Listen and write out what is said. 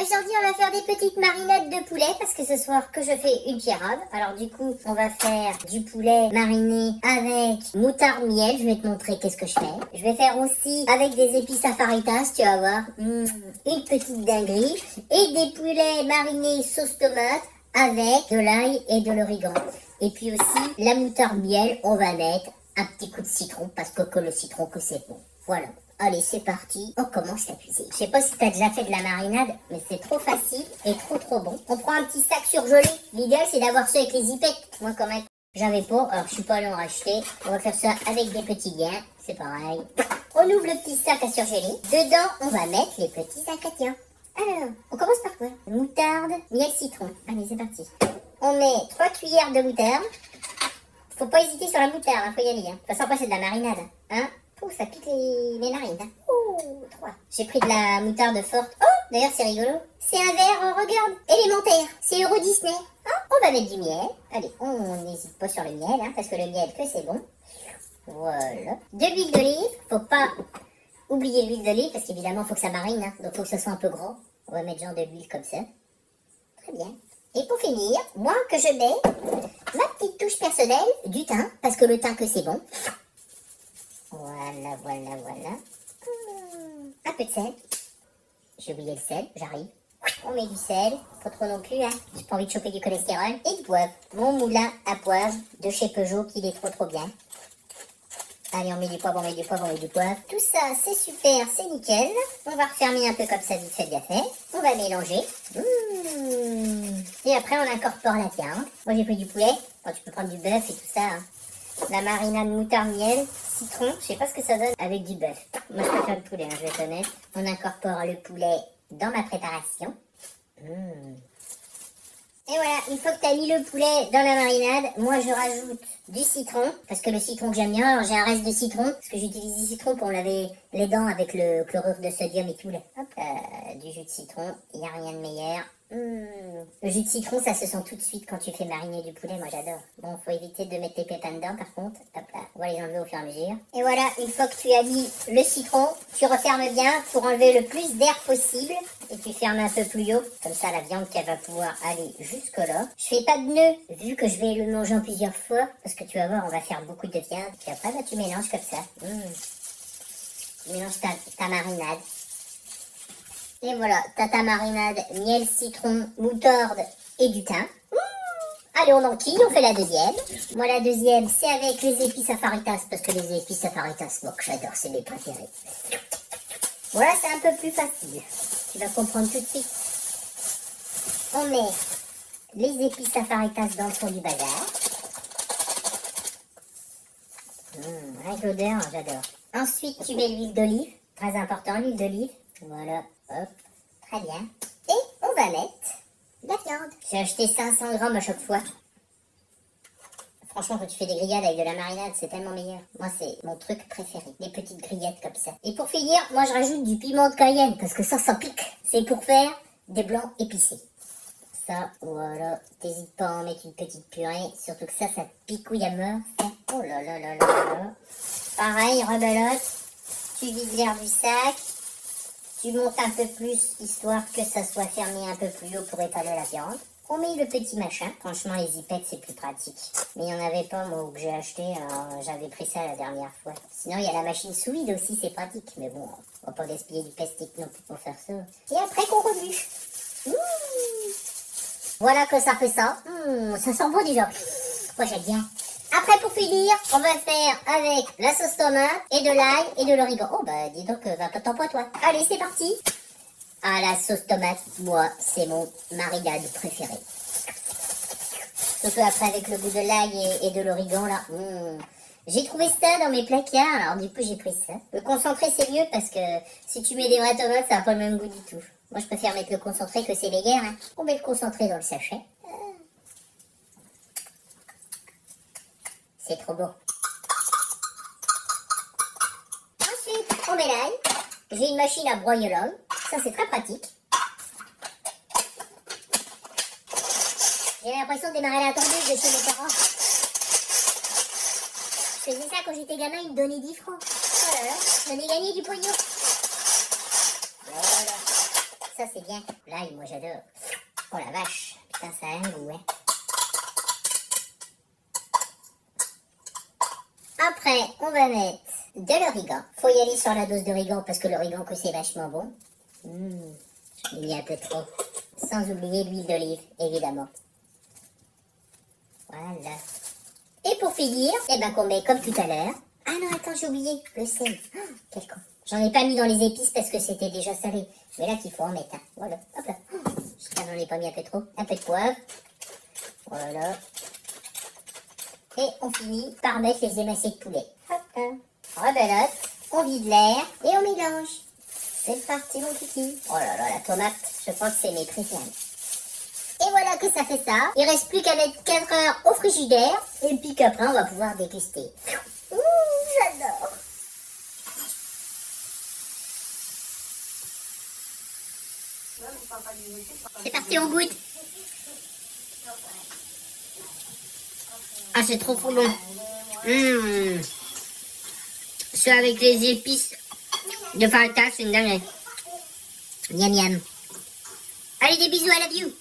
Aujourd'hui, on va faire des petites marinades de poulet parce que ce soir que je fais une pierrade. Alors du coup, on va faire du poulet mariné avec moutarde miel. Je vais te montrer qu'est-ce que je fais. Je vais faire aussi avec des épices à faritas, tu vas voir. Une petite dinguerie. Et des poulets marinés sauce tomate avec de l'ail et de l'origan. Et puis aussi, la moutarde miel, on va mettre un petit coup de citron parce que le citron que c'est bon. Voilà. Allez, c'est parti, on commence la cuisine. Je sais pas si t'as déjà fait de la marinade, mais c'est trop facile et trop bon. On prend un petit sac surgelé. L'idéal, c'est d'avoir ça avec les zipettes. Moi, quand même, j'avais pas, alors je suis pas allée en racheter. On va faire ça avec des petits gains, c'est pareil. On ouvre le petit sac à surgeler. Dedans, on va mettre les petits ingrédients. Alors, on commence par quoi? Moutarde, miel, citron. Allez, c'est parti. On met 3 cuillères de moutarde. Faut pas hésiter sur la moutarde, hein, faut y aller. Hein. De toute façon, après, c'est de la marinade. Hein? Oh, ça pique les narines. Hein. Oh, 3. J'ai pris de la moutarde forte. Oh, d'ailleurs, c'est rigolo. C'est un verre, regarde, élémentaire. C'est Euro Disney. Oh, on va mettre du miel. Allez, on n'hésite pas sur le miel, hein, parce que le miel, que c'est bon. Voilà. De l'huile d'olive. Faut pas oublier l'huile d'olive, parce qu'évidemment, faut que ça marine. Hein, donc, faut que ça soit un peu gros. On va mettre genre de l'huile comme ça. Très bien. Et pour finir, moi, que je mets ma petite touche personnelle, du thym, parce que le thym, que c'est bon. Voilà. Un peu de sel. J'ai oublié le sel, j'arrive. On met du sel, pas trop non plus, hein. J'ai pas envie de choper du cholestérol. Et du poivre. Mon moulin à poivre de chez Peugeot, qui est trop bien. Allez, on met du poivre. Tout ça, c'est super, c'est nickel. On va refermer un peu comme ça, vite fait, bien fait. On va mélanger. Et après, on incorpore la viande. Moi, j'ai pris du poulet. Bon, tu peux prendre du bœuf et tout ça, hein. La marinade moutarde miel, citron, je sais pas ce que ça donne avec du bœuf. Moi je préfère le poulet, hein, je vais être honnête. On incorpore le poulet dans ma préparation. Et voilà, une fois que tu as mis le poulet dans la marinade, moi je rajoute du citron, parce que le citron que j'aime bien, alors j'ai un reste de citron, parce que j'utilise du citron pour laver les dents avec le chlorure de sodium et tout. Là. Hop, du jus de citron, il n'y a rien de meilleur. Le jus de citron, ça se sent tout de suite quand tu fais mariner du poulet, moi j'adore. Bon, faut éviter de mettre tes pépins dedans par contre. Hop là, on va les enlever au fur et à mesure. Et voilà, une fois que tu as mis le citron, tu refermes bien pour enlever le plus d'air possible. Et tu fermes un peu plus haut, comme ça la viande qu'elle va pouvoir aller jusque là. Je fais pas de nœud, vu que je vais le manger en plusieurs fois, parce que tu vas voir, on va faire beaucoup de viande. Puis après, bah, tu mélanges comme ça. Tu mélanges ta marinade. Et voilà, t'as ta marinade, miel, citron, moutarde et du thym. Allez, on enquille, on fait la deuxième. Moi, la deuxième, c'est avec les épices à faritas, parce que les épices à faritas, moi, que j'adore, c'est mes préférés. Voilà, c'est un peu plus facile. Tu vas comprendre tout de suite. On met les épices à faritas dans le fond du bazar. Rien que l'odeur, j'adore. Ensuite, tu mets l'huile d'olive. Très important, l'huile d'olive. Voilà, hop, très bien. Et on va mettre la viande. J'ai acheté 500 grammes à chaque fois. Franchement, quand tu fais des grillades avec de la marinade, c'est tellement meilleur. Moi, c'est mon truc préféré. Des petites grillettes comme ça. Et pour finir, moi, je rajoute du piment de Cayenne, parce que ça pique. C'est pour faire des blancs épicés. Ça, voilà. T'hésites pas à en mettre une petite purée. Surtout que ça picouille à mort. Oh là là là là là. Pareil, rebelote. Tu vides l'air du sac. Tu montes un peu plus, histoire que ça soit fermé un peu plus haut pour étaler la viande. On met le petit machin. Franchement, les zipettes, c'est plus pratique. Mais il n'y en avait pas, moi, que j'ai acheté. J'avais pris ça la dernière fois. Sinon, il y a la machine sous vide aussi, c'est pratique. Mais bon, on va pas gaspiller du plastique non plus pour faire ça. Et après qu'on remue. Voilà que ça fait ça. Ça sent bon déjà. Moi, j'aime bien. Après, pour finir, on va faire avec la sauce tomate et de l'ail et de l'origan. Oh, bah, dis donc, va pas t'empoigne, toi. Allez, c'est parti. Ah, la sauce tomate, moi, c'est mon marinade préféré. Surtout après, avec le goût de l'ail et de l'origan, là. J'ai trouvé ça dans mes placards, alors du coup, j'ai pris ça. Le concentré, c'est mieux parce que si tu mets des vraies tomates, ça n'a pas le même goût du tout. Moi, je préfère mettre le concentré que c'est les guerres. Hein. On met le concentré dans le sachet. C'est trop beau. Ensuite, on met l'ail. J'ai une machine à broyer l'ail. Ça, c'est très pratique. J'ai l'impression de démarrer la tondeuse de chez mes parents. Je faisais ça quand j'étais gamin, ils me donnaient 10 francs. Oh là là, j'en ai gagné du pognon. Voilà. ça c'est bien. L'ail, moi j'adore. Oh la vache, putain ça a un goût, hein. Après, on va mettre de l'origan. Faut y aller sur la dose d'origan parce que l'origan que c'est vachement bon. Il y a un peu trop. Sans oublier l'huile d'olive, évidemment. Voilà. Et pour finir, eh ben qu'on met comme tout à l'heure. Ah non, attends, j'ai oublié le sel. Oh, quel con. J'en ai pas mis dans les épices parce que c'était déjà salé. Mais là qu'il faut en mettre. Hein. Voilà, hop là. J'espère que j'en ai pas mis un peu trop. Un peu de poivre. Voilà. Et on finit par mettre les émincés de poulet. Hop là. Rebelote, on vide l'air et on mélange. C'est parti mon kiki. Oh là là, la tomate, je pense que c'est mes préférés. Et voilà que ça fait ça. Il reste plus qu'à mettre 4 heures au frigidaire. Et puis qu'après, on va pouvoir déguster. J'adore. C'est parti, on goûte. Ah, c'est trop bon. Ceux avec les épices de Fanta, c'est une dinguerie. Miam miam. Allez, des bisous, I love you.